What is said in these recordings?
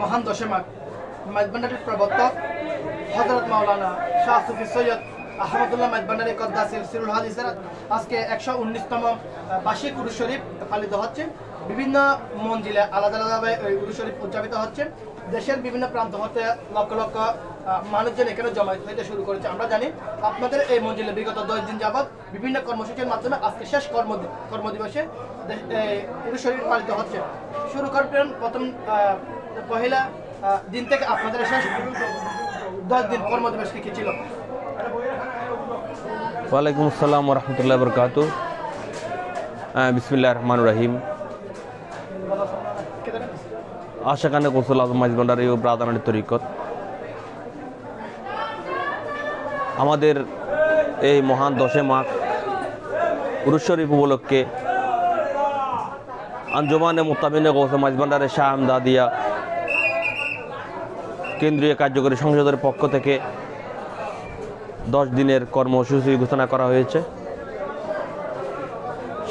মহান দশমাক মাইজভান্ডারির প্রবর্তক হযরত মাওলানা শাহ সুফি সৈয়দ আহমদুল্লাহ মাইজভান্ডারি কদ্দাসির সিরুল হাদিসের আজকে 119তম বার্ষিক উরুস শরীফ পালিত হচ্ছে। বিভিন্ন মঞ্জিলে আলাদা আলাদাভাবে ওই উরুস শরীফ উদযাপিত হচ্ছে। দেশের বিভিন্ন প্রান্ত হতে লক্ষ লক্ষ মানুষজন এখানে জমায়েত হইতে শুরু করেছে। আমরা জানি আপনাদের এই মঞ্জিলে বিগত 10 দিন যাবৎ বিভিন্ন কর্মসূচির মাধ্যমে আজকে শেষ কর্মদিবসে উরুস শরীফ পালিত হচ্ছে। শুরু করবেন প্রথম পহেলা দিন থেকে আপনাদের শেষ 10 দিন কর্মদিবস কি ছিল? ওয়ালাইকুম আসসালাম ওয়া রাহমাতুল্লাহি ওয়া বারাকাতুহু। বিসমিল্লাহির রহমানির রহিম। আশাকানে গৌসুল আজম মাইজভান্ডারি ও ব্রাদারানি তরিকত আমাদের এই মহান 10 মাঘ উরুস শরীফ উপলক্ষে আঞ্জুমানে মুত্তামিনে গৌসে মাইজভান্ডারি শাহ আমদাদিয়া কেন্দ্রীয় কার্যকরী সংসদের পক্ষ থেকে 10 দিনের কর্মসূচি ঘোষণা করা হয়েছে।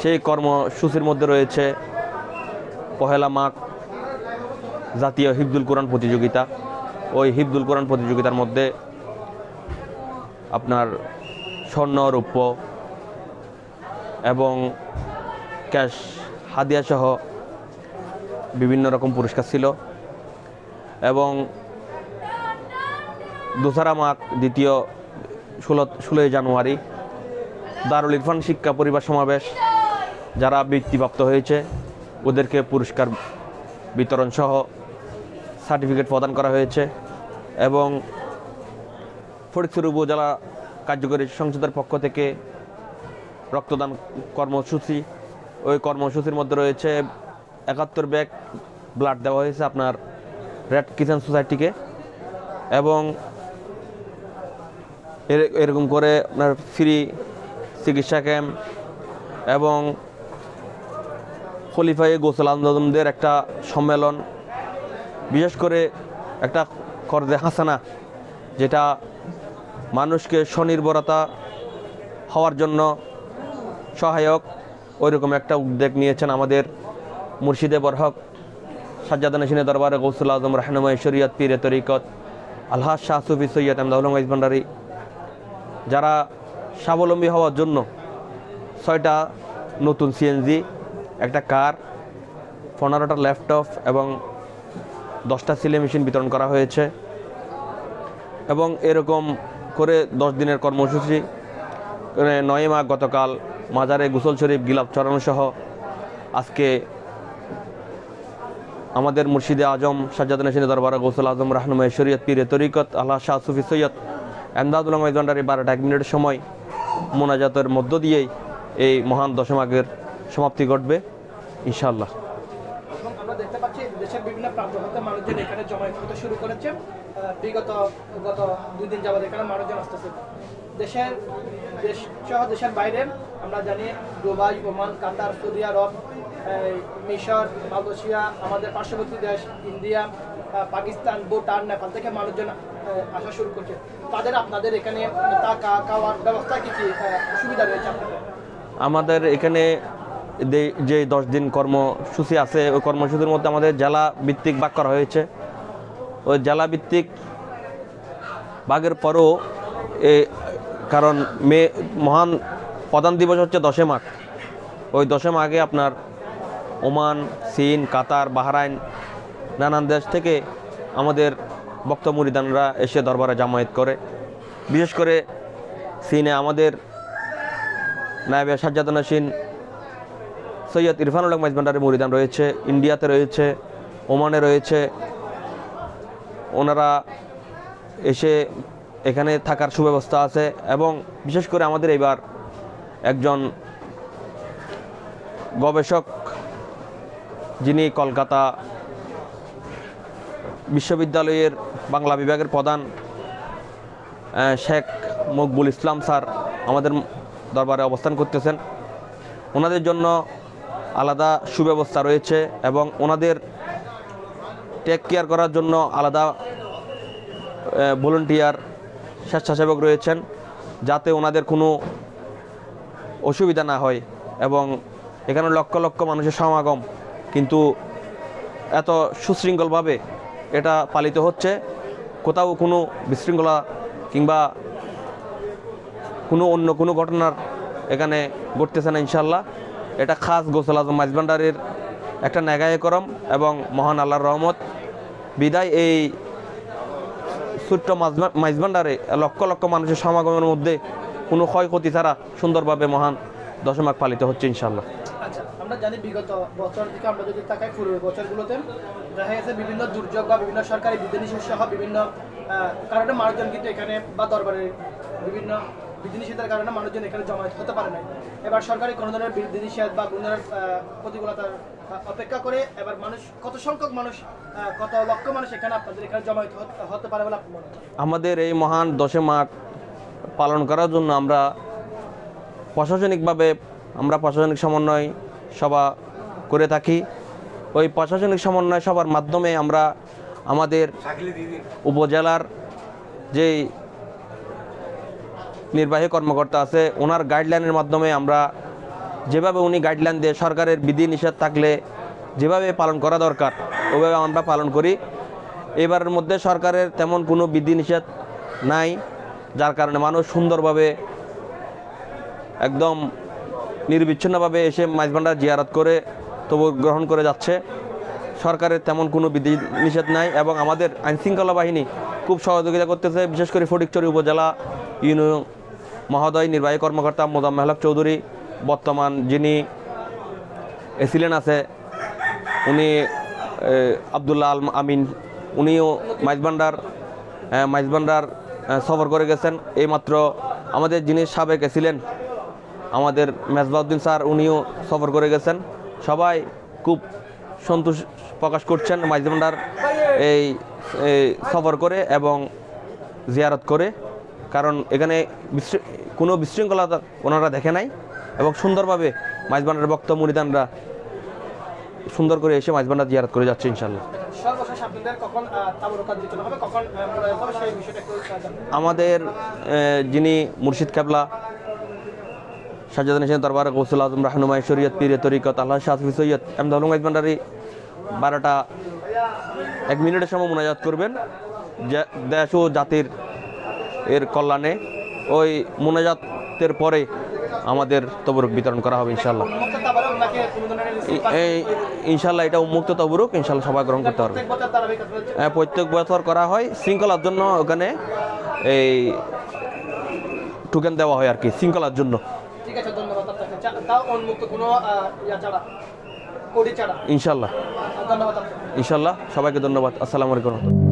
সেই কর্মসূচির মধ্যে রয়েছে পহেলা মাঘ জাতীয় হিফজুল কোরআন প্রতিযোগিতা। ওই হিফজুল কোরআন প্রতিযোগিতার মধ্যে আপনার স্বর্ণ, রৌপ্য এবং ক্যাশ হাদিয়া সহ বিভিন্ন রকম পুরস্কার ছিল। এবং দোসরা মাঘ দ্বিতীয় 16 জানুয়ারি দারুল ইরফান শিক্ষা পরিবার সমাবেশ, যারা বৃত্তিপ্রাপ্ত হয়েছে ওদেরকে পুরস্কার বিতরণ সহ সার্টিফিকেট প্রদান করা হয়েছে। এবং ফটিকছড়ি উপজেলা কার্যকরী সংসদের পক্ষ থেকে রক্তদান কর্মসূচি, ওই কর্মসূচির মধ্যে রয়েছে 71 ব্যাগ ব্লাড দেওয়া হয়েছে আপনার রেড কিচেন সোসাইটিকে। এবং এরকম করে আপনার ফ্রি চিকিৎসা ক্যাম্প এবং খলিফায়ে গোসল আন্দোলনদের একটা সম্মেলন, বিশেষ করে একটা কর্জে হাসানা যেটা মানুষকে স্বনির্ভরতা হওয়ার জন্য সহায়ক, ওইরকম একটা উদ্যোগ নিয়েছেন আমাদের মুর্শিদে বরহক সাজ্জাদ নশিনে দরবারে গৌসুল আজম রাহনুমায়ে শরীয়ত পীরে তরিকত আলহাজ শাহ সুফি সৈয়দ আহমদুল্লাহ মাইজভান্ডারি, যারা স্বাবলম্বী হওয়ার জন্য 6টা নতুন সিএনজি, একটা কার, 15টা ল্যাপটপ এবং 10টা সিলাই মেশিন বিতরণ করা হয়েছে। এবং এরকম করে 10 দিনের কর্মসূচি 9 মাঘ গতকাল মাজারে গোসল শরীফ গিলাপ চড়ানো সহ আজকে আমাদের মুর্শিদে আজম সাজ্জাদ নশিনে দরবারে গৌসুল আজম রাহনুমায়ে শরীয়ত পীরে তরিকত আলহাজ শাহ সুফি সৈয়দ আহমদুল্লাহ মাইজভান্ডারি 12টা 1 মিনিটের সময় মোনাজাতের মধ্য দিয়েই এই মহান 10 মাঘের সমাপ্তি ঘটবে ইনশাআল্লাহ। আমরা দেখতে পাচ্ছি দেশের বিভিন্ন প্রান্ত হতে মানুষজন এখানে জমায়েত হতে শুরু করেছে। গত 2 দিন যাবত এখানে মানুষজন আসতেছে। দেশ সহ দেশের বাইরে আমরা জানি দুবাই, ওমান, কাতার, সৌদি আরব, মিশর, মালয়েশিয়া, আমাদের পার্শ্ববর্তী দেশ ইন্ডিয়া, পাকিস্তান, ভুটান, নেপাল থেকে মানুষজন আসা শুরু করছে। তাদের আপনাদের এখানে থাকা খাওয়ার ব্যবস্থা কি সুবিধা রয়েছে আপনাদের? আমাদের এখানে যে 10 দিন কর্মসূচি আছে, ওই কর্মসূচির মধ্যে আমাদের জেলা ভিত্তিক ভাগ করা হয়েছে। ওই জেলা ভিত্তিক ভাগের পরও কারণ মহান প্রধান দিবস হচ্ছে 10 মাঘ। ওই 10 মাঘে আপনার ওমান, চীন, কাতার, বাহরাইন, নানান দেশ থেকে আমাদের বক্তা মুরিদানরা এসে দরবারে জামায়াত করে। বিশেষ করে চীনে আমাদের নায়েবে সাজ্জাদ নশিন সৈয়দ ইরফানুল হক মাইজভান্ডারি মুরিদান রয়েছে, ইন্ডিয়াতে রয়েছে, ওমানে রয়েছে। ওনারা এসে এখানে থাকার সুব্যবস্থা আছে। এবং বিশেষ করে আমাদের এবার একজন গবেষক, যিনি কলকাতা বিশ্ববিদ্যালয়ের বাংলা বিভাগের প্রধান শেখ মকবুল ইসলাম স্যার আমাদের দরবারে অবস্থান করতেছেন। ওনাদের জন্য আলাদা সুব্যবস্থা রয়েছে এবং ওনাদের টেক কেয়ার করার জন্য আলাদা ভলেন্টিয়ার স্বেচ্ছাসেবক রয়েছেন, যাতে ওনাদের কোনো অসুবিধা না হয়। এবং এখানে লক্ষ লক্ষ মানুষের সমাগম, কিন্তু এত সুশৃঙ্খলভাবে এটা পালিত হচ্ছে। কোথাও কোনো বিশৃঙ্খলা কিংবা অন্য কোনো ঘটনার এখানে ঘটতেছে না ইনশাল্লাহ। এটা খাস গোসল আজম মাইজভান্ডারির একটা নেগায়ে করম এবং মহান আল্লাহর রহমত বিদায় এই ছোট্ট মাইজভান্ডারে লক্ষ লক্ষ মানুষের সমাগমের মধ্যে কোনো ক্ষয়ক্ষতি ছাড়া সুন্দরভাবে মহান দশমাঘ পালিত হচ্ছে ইনশাল্লাহ। আচ্ছা, আমরা জানি বিগত বছর থেকে আমরা যদি তাকাই পূর্বের বছরগুলোতে দেখা গেছে বিভিন্ন দুর্যোগ বা বিভিন্ন সরকারি বিধিনিষেধ সহ বিভিন্ন কারণে মানুষজন কিন্তু এখানে বা দরবারের বিভিন্ন বিধিনিষেধের কারণে মানুষজন এখানে জমায়েত হতে পারে নাই। এবার সরকারি কোনো ধরনের বিধিনিষেধ বা কোনো ধরনের প্রতিকূলতার অপেক্ষা করে এবার মানুষ কত সংখ্যক মানুষ কত লক্ষ মানুষ এখানে আপনাদের এখানে জমায়েত হতে পারে বলে আপনি মনে করেন? আমাদের এই মহান দশমাঘ পালন করার জন্য আমরা প্রশাসনিকভাবে প্রশাসনিক সমন্বয় সভা করে থাকি। ওই প্রশাসনিক সমন্বয় সভার মাধ্যমে আমরা আমাদের উপজেলার যেই নির্বাহী কর্মকর্তা আছে ওনার গাইডলাইনের মাধ্যমে আমরা যেভাবে উনি গাইডলাইন দিয়ে সরকারের বিধি নিষেধ থাকলে যেভাবে পালন করা দরকার ওইভাবে আমরা পালন করি। এবারের মধ্যে সরকারের তেমন কোনো বিধি নিষেধ নাই, যার কারণে মানুষ সুন্দরভাবে একদম নির্বিচ্ছিন্নভাবে এসে মাইজভান্ডার জিয়ারত করে তবু গ্রহণ করে যাচ্ছে। সরকারের তেমন কোনো বিধি নিষেধ নাই এবং আমাদের আইনশৃঙ্খলা বাহিনী খুব সহযোগিতা করতেছে। বিশেষ করে ফটিকছড়ি উপজেলা ইউনিয়ন মহোদয় নির্বাহী কর্মকর্তা মোজাম্মেল হক চৌধুরী, বর্তমান যিনি এসিলেন আছে উনি আবদুল্লাহ আল আমিন, উনিও মাইজভান্ডার সফর করে গেছেন। এইমাত্র আমাদের যিনি সাবেক এসিলেন আমাদের মেজবাউদ্দিন স্যার উনিও সফর করে গেছেন। সবাই খুব সন্তোষ প্রকাশ করছেন মাইজভান্ডার এই সফর করে এবং জিয়ারত করে, কারণ এখানে কোনো বিশৃঙ্খলতা ওনারা দেখে নাই এবং সুন্দরভাবে মাইজভান্ডারের বক্তব্য মুরিদানরা সুন্দর করে এসে মাইজভান্ডার জিয়ারত করে যাচ্ছে ইনশাল্লাহ। আমাদের যিনি মুর্শিদ কেবলা শাহজাহান হোসেন দরবার গৌসুল আজম রাহনুমাই শরীয়ত পীরে তরিকত আল্লাহ শাহফি সৈয়দ আহমদ মাইজভান্ডারি 12টা 1 মিনিটের সময় মুনাজাত করবেন দেশ ও জাতির এর কল্যাণে। ওই মুনাজাতের পরে আমাদের তবরুক বিতরণ করা হবে ইনশাল্লাহ। ইনশাল্লাহ এটা উন্মুক্ত তবরুক, ইনশাল্লাহ সবাই গ্রহণ করতে পারবে। প্রত্যেক বছর করা হয় শৃঙ্খলার জন্য, ওখানে এই টোকেন দেওয়া হয় আর কি শৃঙ্খলার জন্য। ইনশাল্লাহ সবাইকে ধন্যবাদ। আসসালামু আলাইকুম।